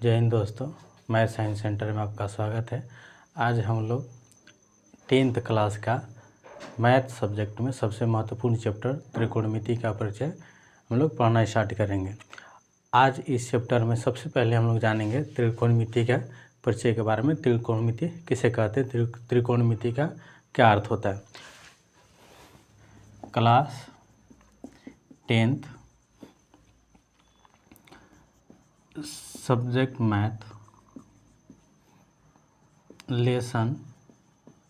जय हिंद दोस्तों, math science centre में आपका स्वागत है। आज हम लोग 10th क्लास का मैथ सब्जेक्ट में सबसे महत्वपूर्ण चैप्टर त्रिकोणमिति का परिचय हम लोग पढ़ना स्टार्ट करेंगे। आज इस चैप्टर में सबसे पहले हम लोग जानेंगे त्रिकोणमिति का परिचय के बारे में। त्रिकोणमिति किसे कहते हैं, त्रिकोणमिति का क्या अर्थ होता है। Class 10th subject math lesson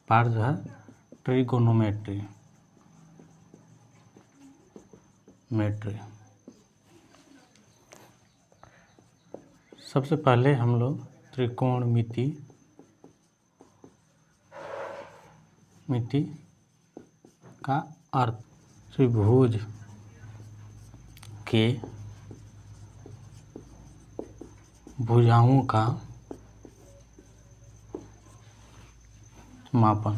part जो है ट्रिगोनोमेट्री सबसे पहले हम लोग त्रिकोणमिति का अर्थ। त्रिभुज के भुजाओं का मापन।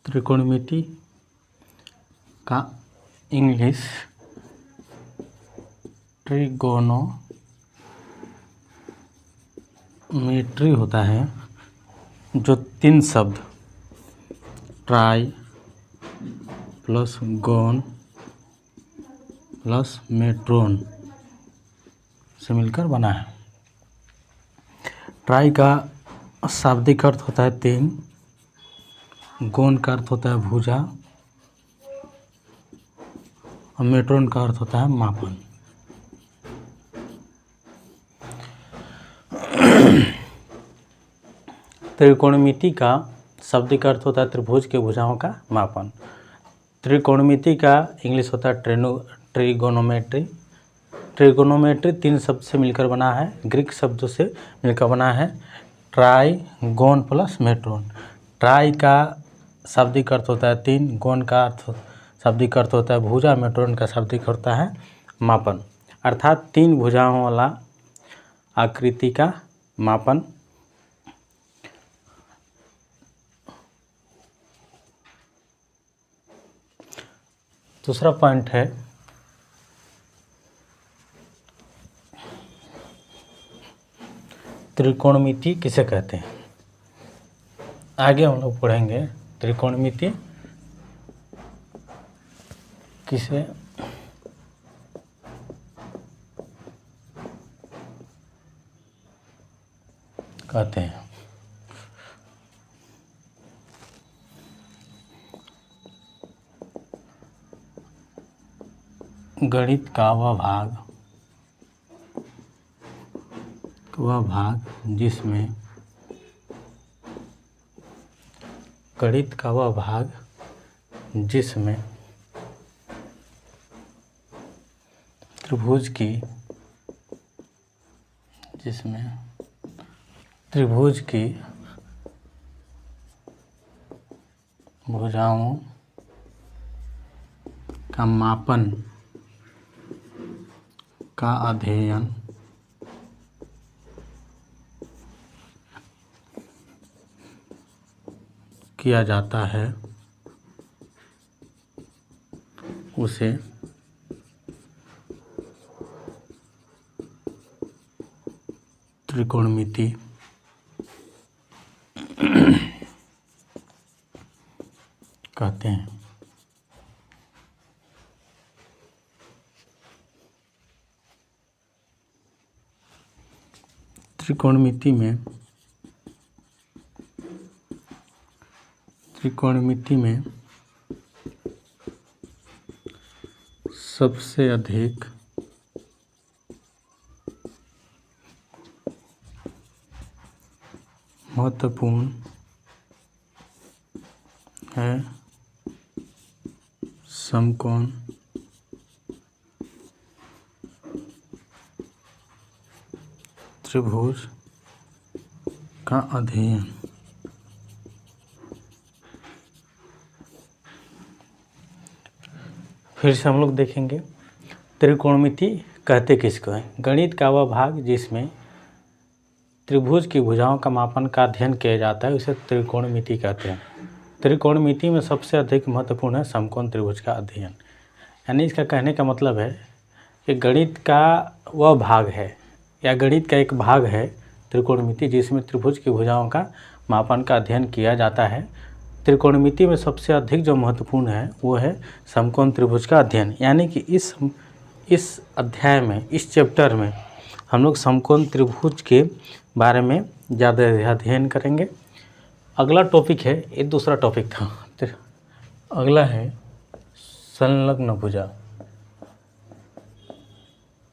त्रिकोणमिति का इंग्लिश ट्रिगोनोमेट्री होता है, जो 3 शब्द ट्राई प्लस गोन प्लस मेट्रोन से मिलकर बना है। ट्राई का शाब्दिक अर्थ होता है 3, गोन का अर्थ होता है भुजा और मेट्रोन का अर्थ होता है मापन। त्रिकोणमिति का शाब्दिक अर्थ होता है त्रिभुज के भुजाओं का मापन। त्रिकोणमिति का इंग्लिश होता है ट्रिगोनोमेट्री। ट्रिगोनोमेट्री 3 शब्द से मिलकर बना है, ग्रीक शब्दों से मिलकर बना है। ट्राई, गोन प्लस मेट्रोन। ट्राई का शाब्दिक अर्थ होता है 3, गोन का शाब्दिक अर्थ होता है भुजा, मेट्रोन का शाब्दिक होता है मापन, अर्थात 3 भुजाओं वाला आकृति का मापन। दूसरा पॉइंट है त्रिकोणमिति किसे कहते हैं। आगे हम लोग पढ़ेंगे त्रिकोणमिति किसे कहते हैं। गणित का वह भाग जिसमें गणित का वह भाग जिसमें त्रिभुज की भुजाओं का मापन का अध्ययन किया जाता है, उसे त्रिकोणमिति कहते हैं। त्रिकोणमिति में सबसे अधिक महत्वपूर्ण है समकोण त्रिभुज का अध्ययन। फिर से हम लोग देखेंगे त्रिकोणमिति कहते किसको हैं। गणित का वह भाग जिसमें त्रिभुज की भुजाओं का मापन का अध्ययन किया जाता है उसे त्रिकोणमिति कहते हैं। त्रिकोणमिति में सबसे अधिक महत्वपूर्ण है समकोण त्रिभुज का अध्ययन। यानी इसका कहने का मतलब है कि गणित का वह भाग है या गणित का एक भाग है त्रिकोणमिति, जिसमें त्रिभुज की भुजाओं का मापन का अध्ययन किया जाता है। त्रिकोणमिति में सबसे अधिक जो महत्वपूर्ण है वो है समकोण त्रिभुज का अध्ययन। यानी कि इस अध्याय में, इस चैप्टर में हम लोग समकोण त्रिभुज के बारे में ज़्यादा अध्ययन करेंगे। अगला टॉपिक है, ये दूसरा टॉपिक था, अगला है संलग्न भुजा।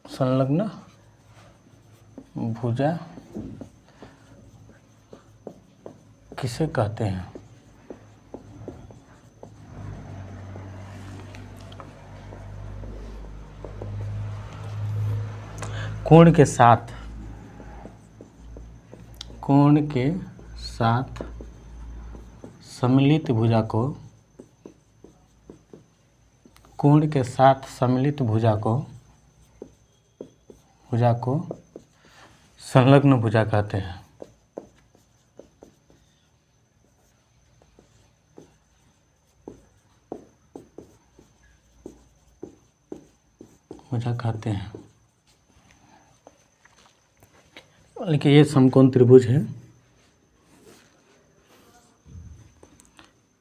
संलग्न भुजा किसे कहते हैं? कोण के साथ सम्मिलित भुजा को, कोण के साथ सम्मिलित भुजा को संलग्न भुजा कहते हैं। भुजा कहते हैं। लेकिन ये समकोण त्रिभुज है।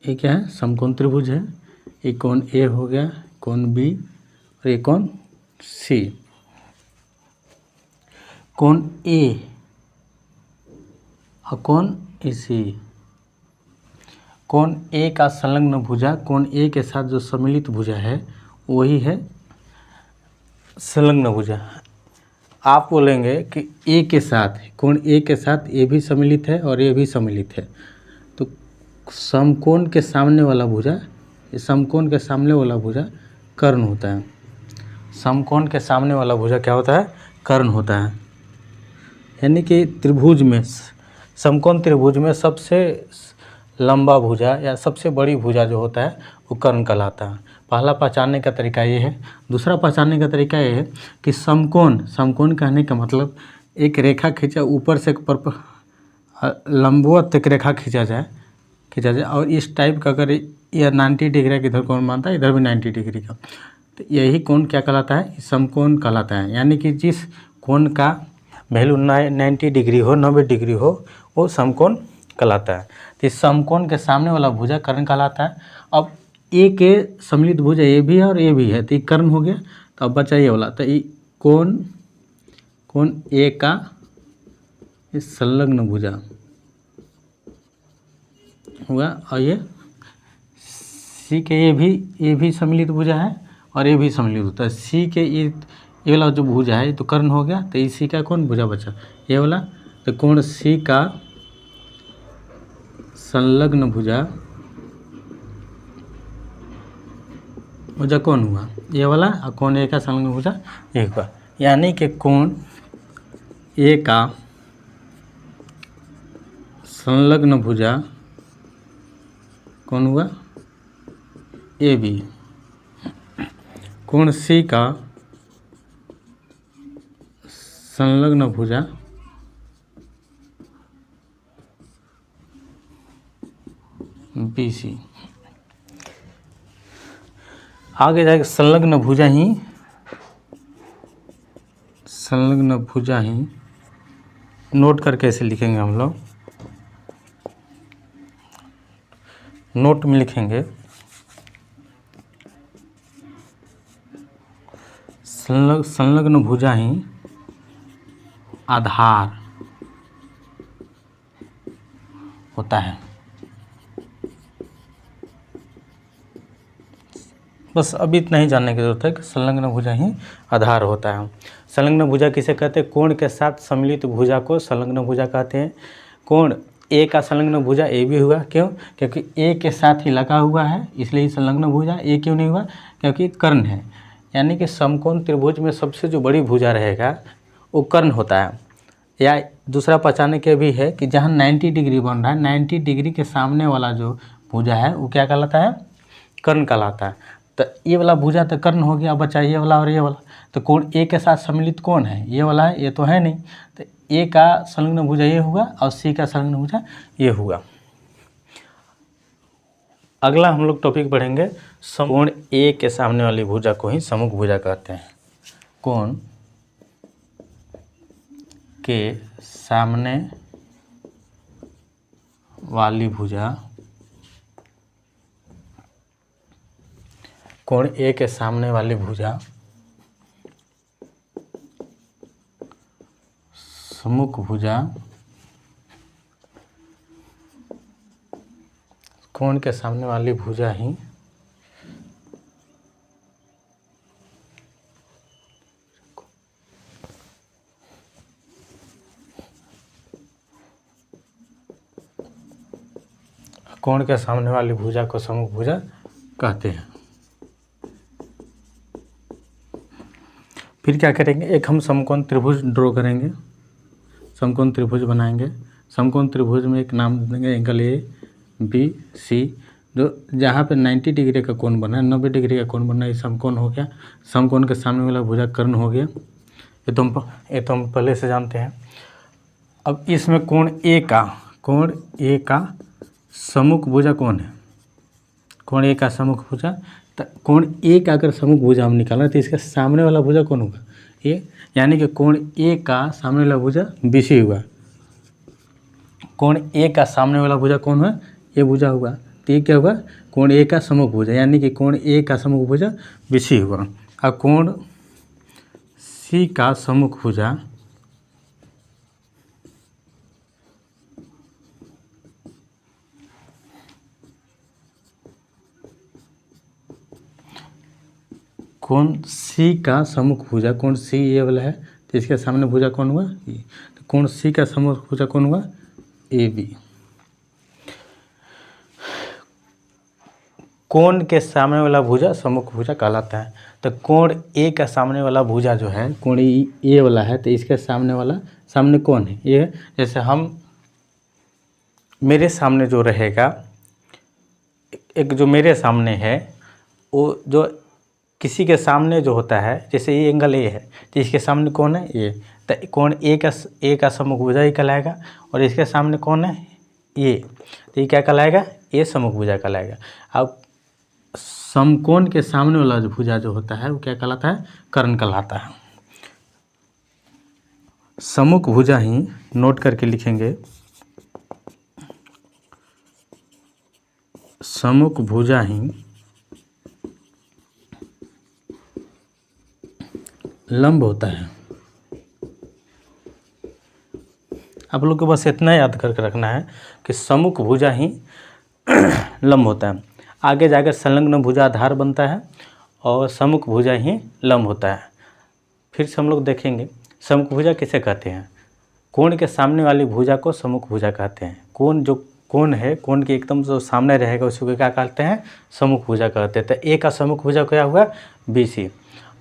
ये क्या है? समकोण त्रिभुज है। ये कोण ए हो गया, कोण बी और ये कोण सी। कोण ए और कोण सी। कोण ए का संलग्न भुजा, कोण ए के साथ जो सम्मिलित भुजा है वही है संलग्न भुजा। आप बोलेंगे कि ए के साथ, कोण ए के साथ ए भी सम्मिलित है और ए भी सम्मिलित है, तो समकोण के सामने वाला भुजा, समकोण के सामने वाला भुजा कर्ण होता है। समकोण के सामने वाला भुजा क्या होता है? कर्ण होता है। यानी कि त्रिभुज में, समकोण त्रिभुज में सबसे लंबा भुजा या सबसे बड़ी भुजा जो होता है वो कर्ण कहलाता है। पहला पहचानने का तरीका ये है। दूसरा पहचानने का तरीका ये है कि समकोण कहने का मतलब एक रेखा खींचा, ऊपर से लंबवत एक रेखा खींचा जाए और इस टाइप का, अगर यह 90 डिग्री का इधर कोण मानता है, इधर भी 90 डिग्री का, तो यही कोण क्या कहलाता है? समकोण कहलाता है। यानी कि जिस कोण का वैल्यू 90 डिग्री हो, 90 डिग्री हो, वो समकोण कहलाता है। तो इस समकोण के सामने वाला भुजा कर्ण कहलाता है। अब ए के सम्मिलित भुजा ए भी है और ए भी है, तो ये कर्ण हो गया। तो अब बचा ये वाला, तो ये कोण ए का संलग्न भुजा हुआ और ये सी के ये भी सम्मिलित भुजा है और ये भी सम्मिलित होता है। सी के ये वाला जो भुजा है तो कर्ण हो गया, तो इसी का कौन भुजा बचा? ये वाला। तो कोण सी का संलग्न भुजा कौन हुआ? ये वाला। और कोण ए का संलग्न भुजा एक हुआ। यानी कि कोण ए का संलग्न भुजा कौन हुआ? A B. कोण सी का संलग्न भुजा बी सी। आगे जाके संलग्न भुजा ही नोट करके ऐसे लिखेंगे हम लोग। नोट में लिखेंगे संलग्न भुजा ही आधार होता है। बस अभी इतना ही जानने की जरूरत है कि संलग्न भुजा ही आधार होता है। संलग्न भुजा किसे कहते हैं? कोण के साथ सम्मिलित भुजा को संलग्न भुजा कहते हैं। कोण ए का संलग्न भुजा ए भी हुआ, क्यों? क्योंकि ए के साथ ही लगा हुआ है, इसलिए संलग्न भुजा। ए क्यों नहीं हुआ? क्योंकि कर्ण है। यानी कि समकोण त्रिभुज में सबसे जो बड़ी भुजा रहेगा वो कर्ण होता है। या दूसरा पहचानने के भी है कि जहाँ 90 डिग्री बन रहा है, 90 डिग्री के सामने वाला जो भुजा है वो क्या कहलाता है? कर्ण कहलाता है। तो ये वाला भुजा तो कर्ण हो गया, बचा ये वाला और ये वाला। तो कोण ए के साथ सम्मिलित कौन है? ये वाला है, ये तो है नहीं। तो ए का संलग्न भुजा ये हुआ और सी का संलग्न भुजा ये हुआ। अगला हम लोग टॉपिक पढ़ेंगे कोण ए के सामने वाली भुजा को ही सम्मुख भुजा कहते हैं। कोण के सामने वाली भुजा, कोण ए के सामने वाली भुजा सम्मुख भुजा, कोण के सामने वाली भुजा ही कोण के सामने वाली भुजा को सम्मुख भुजा कहते हैं। फिर क्या करेंगे, एक हम समकोण त्रिभुज ड्रॉ करेंगे, समकोण त्रिभुज बनाएंगे। समकोण त्रिभुज में एक नाम देंगे एंगल ए बी सी, जो जहाँ पे 90 डिग्री का कोण बना है, 90 डिग्री का कोण बना है, ये समकोण हो गया। समकोण के सामने वाला भुजा कर्ण हो गया। ये तो हम पहले से जानते हैं। अब इसमें कोण ए का सम्मुख भुजा कौन है? कोण ए का सम्मुख भुजा, तो कोण ए का अगर सम्मुख भुजा हम निकालें तो इसका सामने वाला भुजा कौन होगा? ए, यानी कि कोण ए का सामने वाला भुजा BC हुआ। कोण ए का सामने वाला भुजा कौन है? ये भुजा हुआ। तो ये क्या हुआ? कोण ए का सम्मुख भुजा, यानी कि कोण ए का सम्मुख भुजा BC हुआ। और कोण सी का सम्मुख भुजा कोण सी का सम्मुख भुजा, कोण सी ये वाला है तो इसके सामने भुजा कौन हुआ? ये। तो कोण सी का सम्मुख भुजा कौन हुआ? AB। कोण के सामने वाला भुजा सम्मुख भुजा कहलाता है। तो कोण ए का सामने वाला भुजा जो है, कोण ए वाला है, तो इसके सामने कौन है? ये। जैसे हम मेरे सामने जो रहेगा, एक जो मेरे सामने है, वो जो किसी के सामने जो होता है, जैसे ये एंगल ए है तो इसके सामने कौन है? ये। तो कोण ए का सम्मुख भुजा ही कहलाएगा। और इसके सामने कौन है? ये। तो ये क्या कहलाएगा? ए सम्मुख भुजा कहलाएगा। अब समकोण के सामने वाला जो भुजा जो होता है वो क्या कहलाता है? कर्ण कहलाता है। सम्मुख भुजा ही नोट करके लिखेंगे, सम्मुख भुजा ही लंब होता है। आप लोग को बस इतना याद करके रखना है कि सम्मुख भुजा ही लंब होता है। आगे जाकर संलग्न भुजा आधार बनता है और सम्मुख भुजा ही लंब होता है। फिर से हम लोग देखेंगे सम्मुख भुजा किसे कहते हैं। कोण के सामने वाली भुजा को सम्मुख भुजा कहते हैं। कोण है, कोण के एकदम जो सामने रहेगा उसको क्या कहते हैं? सम्मुख भुजा कहते हैं। तो ए का सम्मुख भुजा क्या हुआ? BC।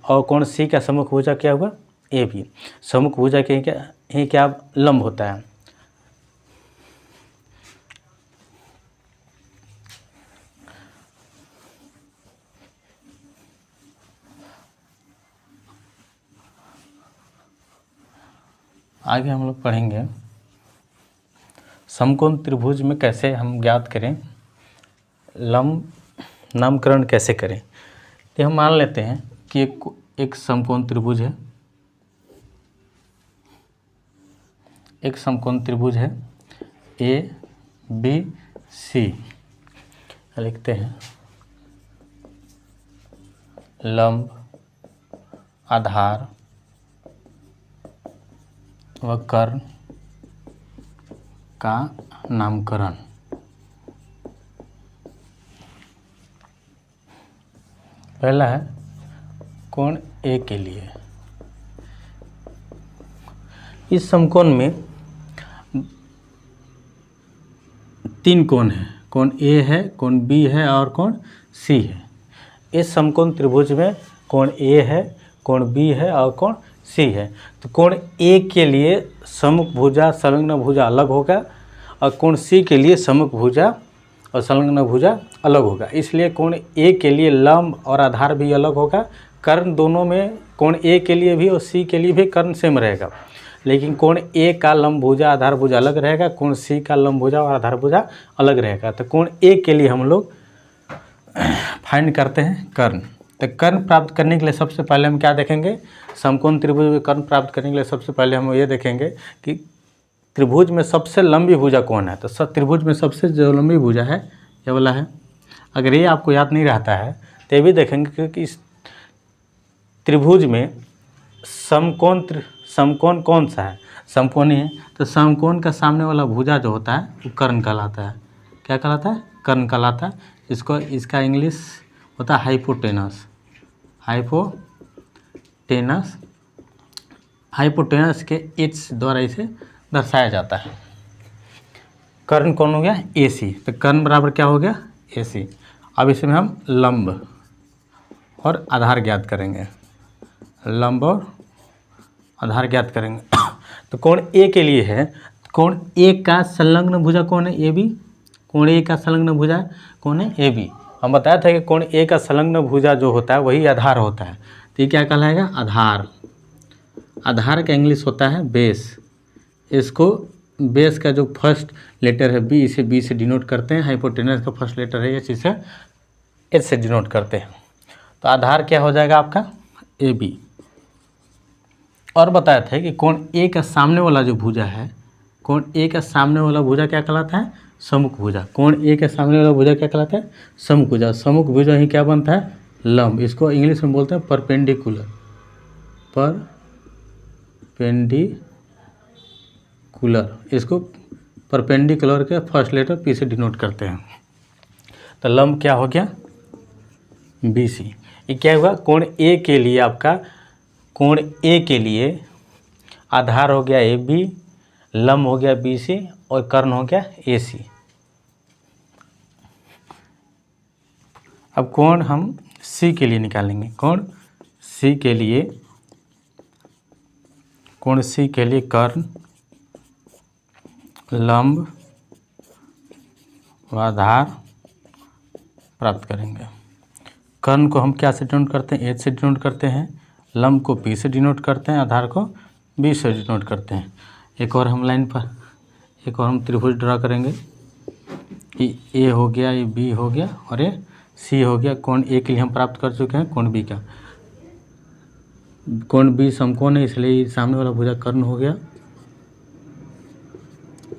और कोण सी का सम्मुख भुजा क्या हुआ? AB। सम्मुख भुजा के क्या लंब होता है। आगे हम लोग पढ़ेंगे समकोण त्रिभुज में कैसे हम ज्ञात करें, लंब नामकरण कैसे करें। तो हम मान लेते हैं कि एक समकोण त्रिभुज है, एक समकोण त्रिभुज है ABC। लिखते हैं लंब, आधार व कर्ण का नामकरण। पहला है कोण ए के लिए। इस समकोण में 3 कोण है, कोण ए है, कोण B है और कोण C है। इस समकोण त्रिभुज में कोण ए है, कोण B है और कोण C है। तो कोण ए के लिए सम्मुख भुजा संलग्न भुजा अलग होगा और कोण C के लिए सम्मुख भुजा और संलग्न भुजा अलग होगा। इसलिए कोण ए के लिए लंब और आधार भी अलग होगा। कर्ण दोनों में कोण ए के लिए भी और C के लिए भी कर्ण सेम रहेगा। लेकिन कोण ए का लंब भुजा आधार भुजा अलग रहेगा, कोण सी का लंब भुजा और आधार भुजा अलग रहेगा। तो कोण ए के लिए हम लोग फाइंड करते हैं कर्ण। तो कर्ण प्राप्त करने के लिए सबसे पहले हम क्या देखेंगे, समकोण त्रिभुज में कर्ण प्राप्त करने के लिए सबसे पहले हम ये देखेंगे कि त्रिभुज में सबसे लंबी भुजा कौन है। तो सब त्रिभुज में सबसे जो लंबी भुजा है ये वाला है। अगर ये आपको याद नहीं रहता है तो ये भी देखेंगे कि इस त्रिभुज में समकोण कौन सा है, समकोणी है। तो समकोण का सामने वाला भुजा जो होता है वो कर्ण कहलाता है। क्या कहलाता है? कर्ण कहलाता है। इसका इंग्लिश होता है हाइपोटेनस। हाइपोटेनस के एच द्वारा इसे दर्शाया जाता है। कर्ण कौन हो गया? AC। तो कर्ण बराबर क्या हो गया? AC। अब इसमें हम लंब और आधार ज्ञात करेंगे, लंब और आधार ज्ञात करेंगे। तो कोण A के लिए है, कोण A का संलग्न भुजा कौन है? AB। कोण A का संलग्न भुजा कौन है? AB। हम बताया था कि कोण A का संलग्न भुजा जो होता है वही आधार होता है। तो ये क्या कहलाएगा? आधार। आधार का इंग्लिश होता है बेस। इसको बेस का जो फर्स्ट लेटर है B, इसे B से डिनोट करते हैं। हाइपोटेनस का फर्स्ट लेटर है H, इसे H से डिनोट करते हैं। तो आधार क्या हो जाएगा आपका? AB। और बताया था कि कोण A का सामने वाला जो भुजा है, कोण A का सामने वाला भुजा क्या कहलाता है? सम्मुख भुजा। कोण A के सामने वाला भुजा क्या कहलाता है? सम्मुख भुजा। सम्मुख भुजा ही क्या बनता है? लंब। इसको इंग्लिश में बोलते हैं परपेंडिकुलर। इसको परपेंडिकुलर के फर्स्ट लेटर P से डिनोट करते हैं। तो लंब क्या हो गया? BC। ये क्या हुआ? कोण A के लिए आपका, कोण A के लिए आधार हो गया AB, लंब हो गया BC और कर्ण हो गया AC। अब कोण हम C के लिए निकालेंगे। कोण C के लिए कर्ण, लंब व आधार प्राप्त करेंगे। कर्ण को हम क्या से डिनोट करते हैं? H से डिनोट करते हैं। लंब को P से डिनोट करते हैं। आधार को B से डिनोट करते हैं। एक और हम लाइन पर एक और हम त्रिभुज ड्रा करेंगे कि A हो गया, ये B हो गया और ये C हो गया। कोण A के लिए हम प्राप्त कर चुके हैं कोण B का। कोण B समकोण है, इसलिए सामने वाला भुजा कर्ण हो गया,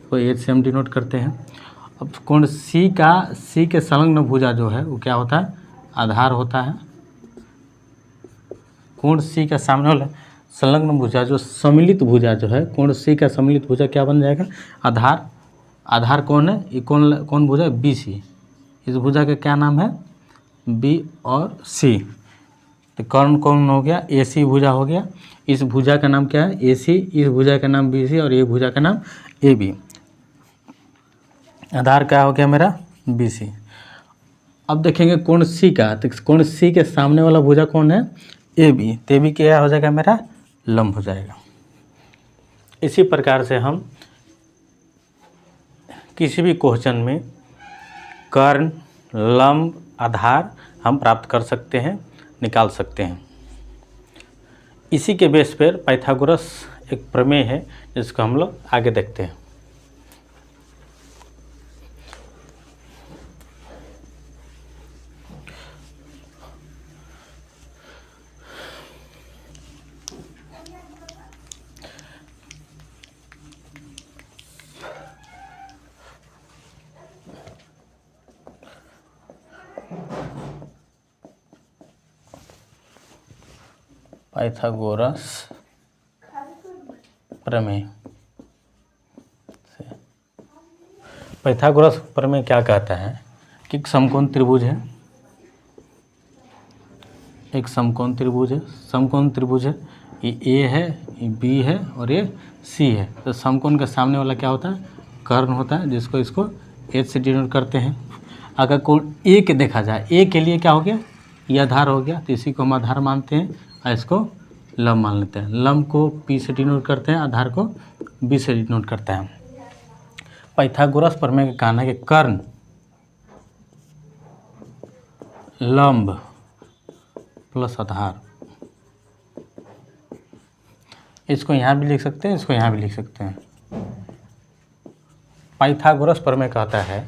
तो H से हम डिनोट करते हैं। अब कोण C के संलग्न भुजा जो है वो क्या होता है? आधार होता है। कोण C का सामने वाला संलग्न भुजा जो सम्मिलित भुजा जो है, कोण C का सम्मिलित भुजा क्या बन जाएगा? आधार। आधार कौन है? ये कौन भुजा? BC। इस भुजा का क्या नाम है? B और C। तो कर्ण कौन हो गया? AC भुजा हो गया। इस भुजा का नाम क्या है? AC। इस भुजा का नाम BC और ये भुजा का नाम AB। आधार क्या हो गया मेरा? BC। अब देखेंगे कोण C का। तो कोण C के सामने वाला भुजा कौन है? AB। तो AB क्या हो जाएगा मेरा? लंब हो जाएगा। इसी प्रकार से हम किसी भी क्वेश्चन में कर्ण, लंब, आधार हम प्राप्त कर सकते हैं, निकाल सकते हैं। इसी के बेस पर पाइथागोरस एक प्रमेय है जिसको हम लोग आगे देखते हैं। पाइथागोरस प्रमेय। पाइथागोरस प्रमेय क्या कहता है कि एक समकोण त्रिभुज है, एक समकोण त्रिभुज है, समकोण त्रिभुज है, ये A है, ये B है और ये C है। तो समकोण के सामने वाला क्या होता है? कर्ण होता है, जिसको इसको H से डिनोट करते हैं। अगर कोण A के देखा जाए, A के लिए क्या हो गया? ये आधार हो गया, तो इसी को हम आधार मानते हैं और इसको लंब मान लेते हैं। लंब को P से डिनोट करते हैं, आधार को B से डिनोट करते हैं। पाइथागोरस प्रमेय का कहना है कि कर्ण, लंब प्लस आधार इसको यहाँ भी लिख सकते हैं, इसको यहाँ भी लिख सकते हैं। पाइथागोरस प्रमेय कहता है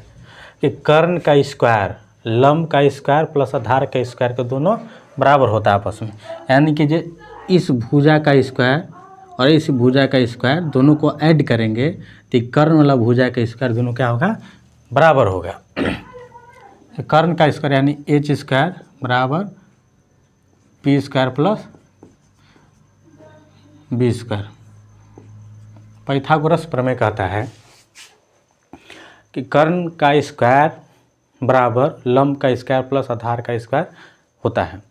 कि कर्ण का स्क्वायर लंब का स्क्वायर प्लस आधार का स्क्वायर के दोनों बराबर होता है आपस में। यानी कि जो इस भुजा का स्क्वायर और इस भुजा का स्क्वायर दोनों को ऐड करेंगे तो कर्ण वाला भुजा का स्क्वायर दोनों क्या होगा, बराबर होगा। कर्ण का स्क्वायर यानी एच स्क्वायर बराबर P square plus B square. Pythagoras प्रमेय कहता है कि कर्ण का स्क्वायर बराबर लंब का स्क्वायर प्लस आधार का स्क्वायर होता है।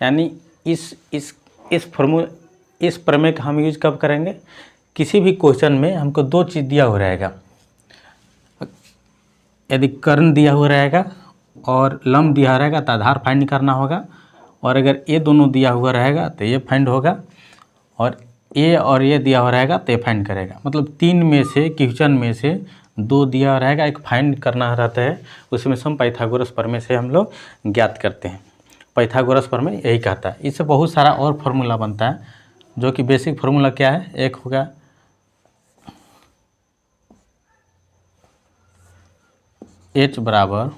यानी इस प्रमेय का हम यूज कब करेंगे, किसी भी क्वेश्चन में हमको दो चीज़ दिया हुआ रहेगा। यदि कर्ण दिया हुआ रहेगा और लंब दिया हुआ रहेगा तो आधार फाइंड करना होगा, और अगर ये दोनों दिया हुआ रहेगा तो ये फाइंड होगा, और ये दिया हुआ रहेगा तो ये फाइंड करेगा। मतलब तीन में से क्वेश्चन में से दो दिया हुआ रहेगा, एक फाइंड करना रहता है। उसमें से हम पाइथागोरस प्रमेय से हम लोग ज्ञात करते हैं। पाइथागोरस प्रमेय यही कहता है। इससे बहुत सारा और फार्मूला बनता है, जो कि बेसिक फार्मूला क्या है, एक होगा h बराबर,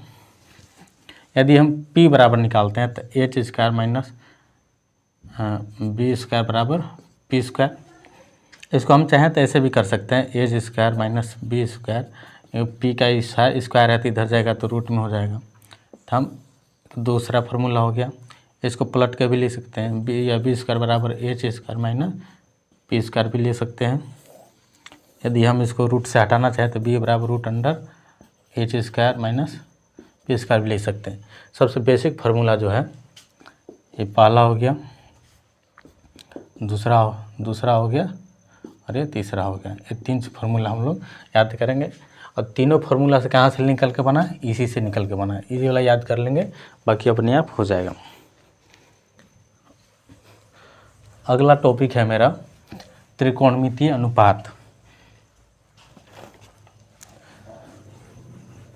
यदि हम p बराबर निकालते हैं तो h square minus B square बराबर पी स्क्वायर। इसको हम चाहें तो ऐसे भी कर सकते हैं, H square minus B square, P का स्क्वायर है तो इधर जाएगा तो रूट में हो जाएगा। तो हम दूसरा फार्मूला हो गया। इसको पलट के भी ले सकते हैं, बी स्क्वायर बराबर H square minus P square भी ले सकते हैं। यदि हम इसको रूट से हटाना चाहें तो बी बराबर root under H square minus P square भी ले सकते हैं। सबसे बेसिक फार्मूला जो है ये पहला हो गया, दूसरा हो गया और ये तीसरा हो गया। ये तीन फार्मूला हम लोग याद करेंगे, और तीनों फार्मूला से कहाँ से निकल के बना, इसी से निकल के बना। इसी वाला याद कर लेंगे, बाकी अपने आप हो जाएगा। अगला टॉपिक है मेरा त्रिकोणमितीय अनुपात।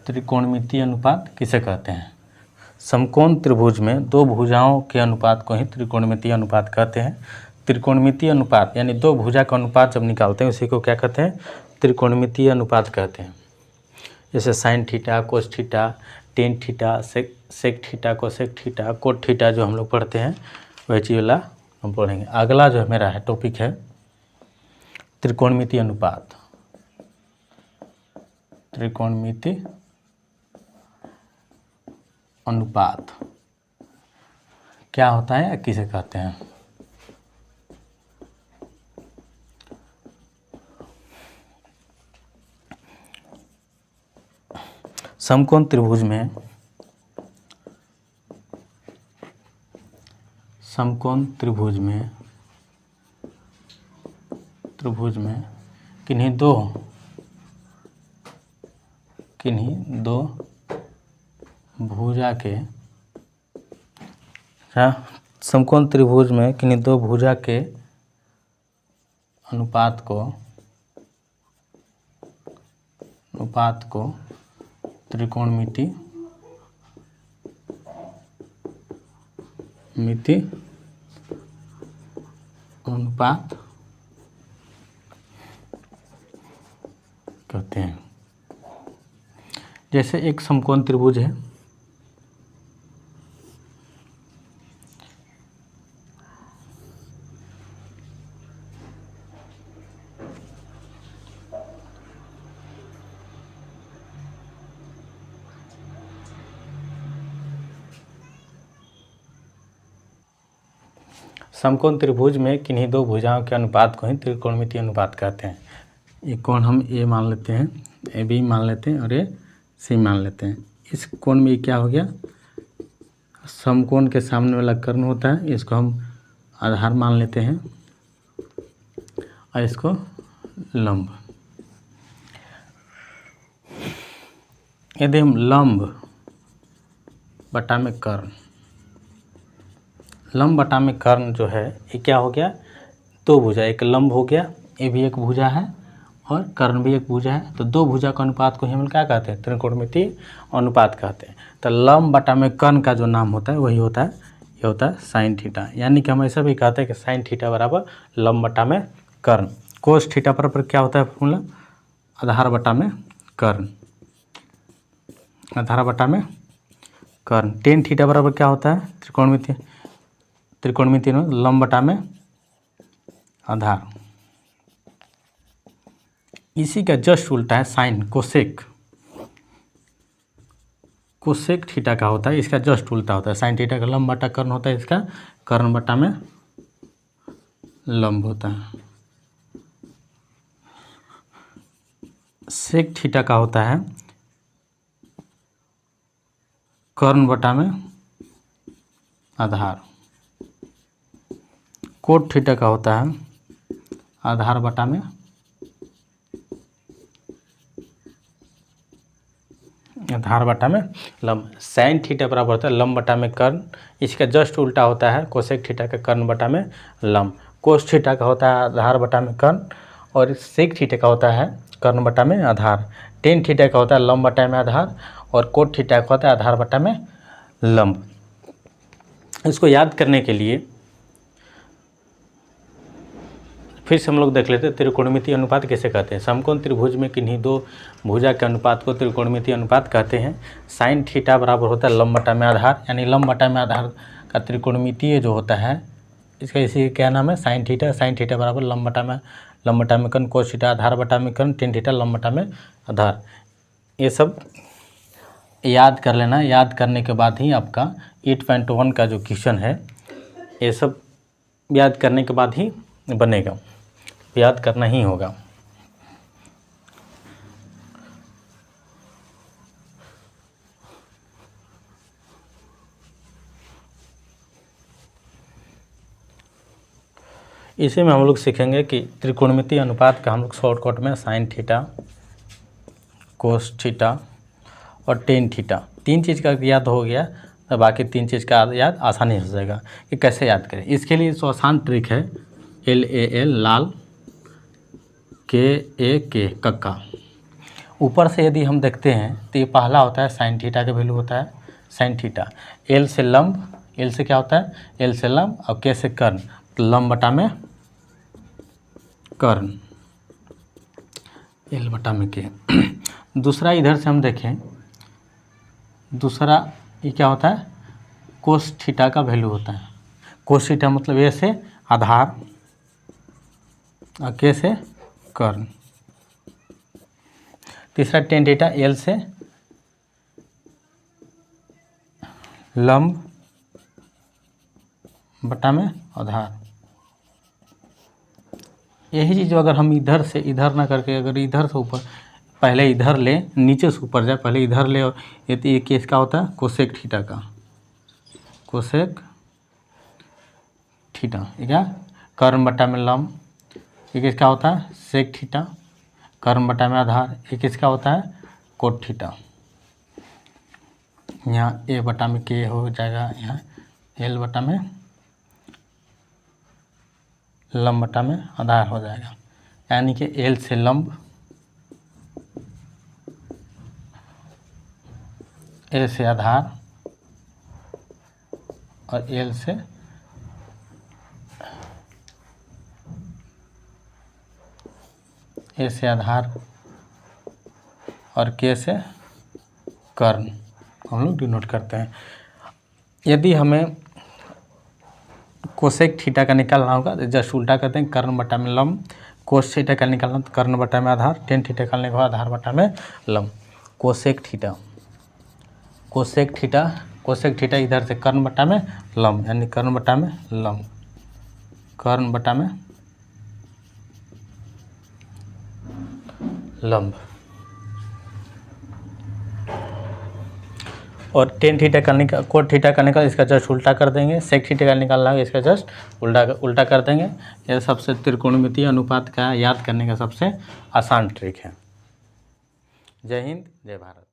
त्रिकोणमितीय अनुपात किसे कहते हैं? समकोण त्रिभुज में दो भुजाओं के अनुपात को ही त्रिकोणमितीय अनुपात कहते हैं। त्रिकोणमितीय अनुपात यानी दो भुजा का अनुपात जब निकालते हैं उसी को क्या कहते हैं, त्रिकोणमितीय अनुपात कहते हैं। जैसे sine theta, cos theta, tan theta, sec theta, cosec theta, cot theta जो हम लोग पढ़ते हैं वही चीज़ वाला हम पढ़ेंगे। अगला जो मेरा है टॉपिक है त्रिकोणमितीय अनुपात। त्रिकोणमितीय अनुपात क्या होता है या किसे कहते हैं? समकोण त्रिभुज में किन्हीं दो भुजा के समकोण त्रिभुज में किन्हीं दो भुजा के अनुपात को त्रिकोणमितीय अनुपात कहते हैं। जैसे एक समकोण त्रिभुज है, समकोण त्रिभुज में किन्हीं दो भुजाओं के अनुपात को ही त्रिकोणमितीय अनुपात कहते हैं। ये कोण हम ए मान लेते हैं, ए बी मान लेते हैं और ये सी मान लेते हैं। इस कोण में ये क्या हो गया, समकोण के सामने वाला कर्ण होता है, इसको हम आधार मान लेते हैं और इसको लंब। यदि हम लंब बटा में कर्ण, लंब बटा में कर्ण जो है ये क्या हो गया, दो भुजा, एक लंब हो गया, ये भी एक भुजा है और कर्ण भी एक भुजा है, तो दो भुजा का अनुपात को हम क्या कहते हैं, त्रिकोणमितीय अनुपात कहते हैं। तो लंब बटा में कर्ण का जो नाम होता है वही होता है ये होता है साइन थीटा। यानी कि हम ऐसा भी कहते हैं कि साइन थीटा बराबर लंब बटा में कर्ण। कोस थीटा बराबर क्या होता है फॉर्मूला, आधार बटा में कर्ण, आधार बटा में कर्ण। टेन थीटा बराबर क्या होता है, त्रिकोणमिति में लंब बटा में आधार। इसी का जस्ट उल्टा है साइन, कोसेक, कोसेक थीटा का होता है, इसका जस्ट उल्टा होता है। साइन थीटा का लंब बटा कर्ण होता है, इसका कर्ण बटा में लंब होता है। सेक थीटा का होता है कर्ण बटा में आधार। कोट थीटा का होता है आधार बटा में आधार बटा में लंब। साइन थीटा बराबर होता है लंब बटा में कर्ण, इसका जस्ट उल्टा होता है कोसेक थीटा का कर्ण बटा में लंब। कोस थीटा का होता है आधार बटा में कर्ण, और सेक थीटा का होता है कर्ण बटा में आधार। टेन थीटा का होता है लंब बटा में आधार, और कोट थीटा का होता है आधार बटा में लंब। इसको याद करने के लिए फिर से हम लोग देख लेते हैं त्रिकोणमितीय अनुपात कैसे कहते हैं। समकोण त्रिभुज में किन्हीं दो भुजा के अनुपात को त्रिकोणमितीय अनुपात कहते हैं। साइन थीटा बराबर होता है लंब बटा में आधार, यानी लंब बटा में आधार का त्रिकोणमितीय जो होता है, इसका इसी क्या नाम है, साइन थीटा। साइन थीटा बराबर लंब बटा में कर्ण, कोस थीटा आधार बटा में कर्ण, टेन थीटा लंब बटा में आधार। ये सब याद कर लेना। याद करने के बाद ही आपका 8.1 का जो क्वेश्चन है, ये सब याद करने के बाद ही बनेगा, याद करना ही होगा। इसी में हम लोग सीखेंगे कि त्रिकोणमितीय अनुपात का हम लोग शॉर्टकट में साइन थीटा, कोस थीटा और टेन थीटा, तीन चीज़ का याद हो गया तो बाकी तीन चीज़ का याद आसानी हो जाएगा कि कैसे याद करें। इसके लिए तो आसान ट्रिक है, LAL लाल, KA कक्का। ऊपर से यदि हम देखते हैं तो ये पहला होता है साइन थीटा का वैल्यू होता है साइन थीटा। L से लंब, L से क्या होता है, L से लंब, और K से कर्ण, तो लंब बटा में कर्ण, L बटा में K। दूसरा इधर से हम देखें, दूसरा ये क्या होता है, कोस थीटा का वैल्यू होता है। कोस थीटा मतलब A से आधार और K से कर्ण। तीसरा टेन थीटा, L से लंब बटा में आधार। यही चीज़ अगर हम इधर से इधर ना करके अगर इधर से ऊपर, पहले इधर ले, नीचे से ऊपर जाए, पहले इधर ले, और ये केस का होता है कोसेक थीटा का, कोसेक थीटा, ठीक है। कर्ण बटा में लंब, ये किसका होता है सेक थीटा, कर्ण बटा में आधार, ये किसका होता है कोट थीटा। यहाँ A बटा में K हो जाएगा, यहाँ L बटा में लंब बटा में आधार हो जाएगा। यानी कि L से लंब, A से आधार और L से A से आधार और K से कर्ण हम लोग डिनोट करते हैं। यदि हमें कोसेक थीटा का निकालना होगा तो जस्ट उल्टा करते हैं, कर्ण बटा में लंब। कोस थीटा का निकालना तो कर्ण बटा में आधार, टेन थीटा निकालने के बाद आधार बटा में लंब। Cosec theta, cosec theta, cosec theta इधर से कर्ण बटा में लंब, यानी कर्ण बटा में लंब, कर्ण बटा में लंब। और टेन थीटा का कोट थीटा का निकाल, इसका जस्ट उल्टा कर देंगे। सेक थीटा का निकालना है, इसका जस्ट उल्टा कर देंगे। यह सबसे त्रिकोणमितीय अनुपात का याद करने का सबसे आसान ट्रिक है। जय हिंद, जय भारत।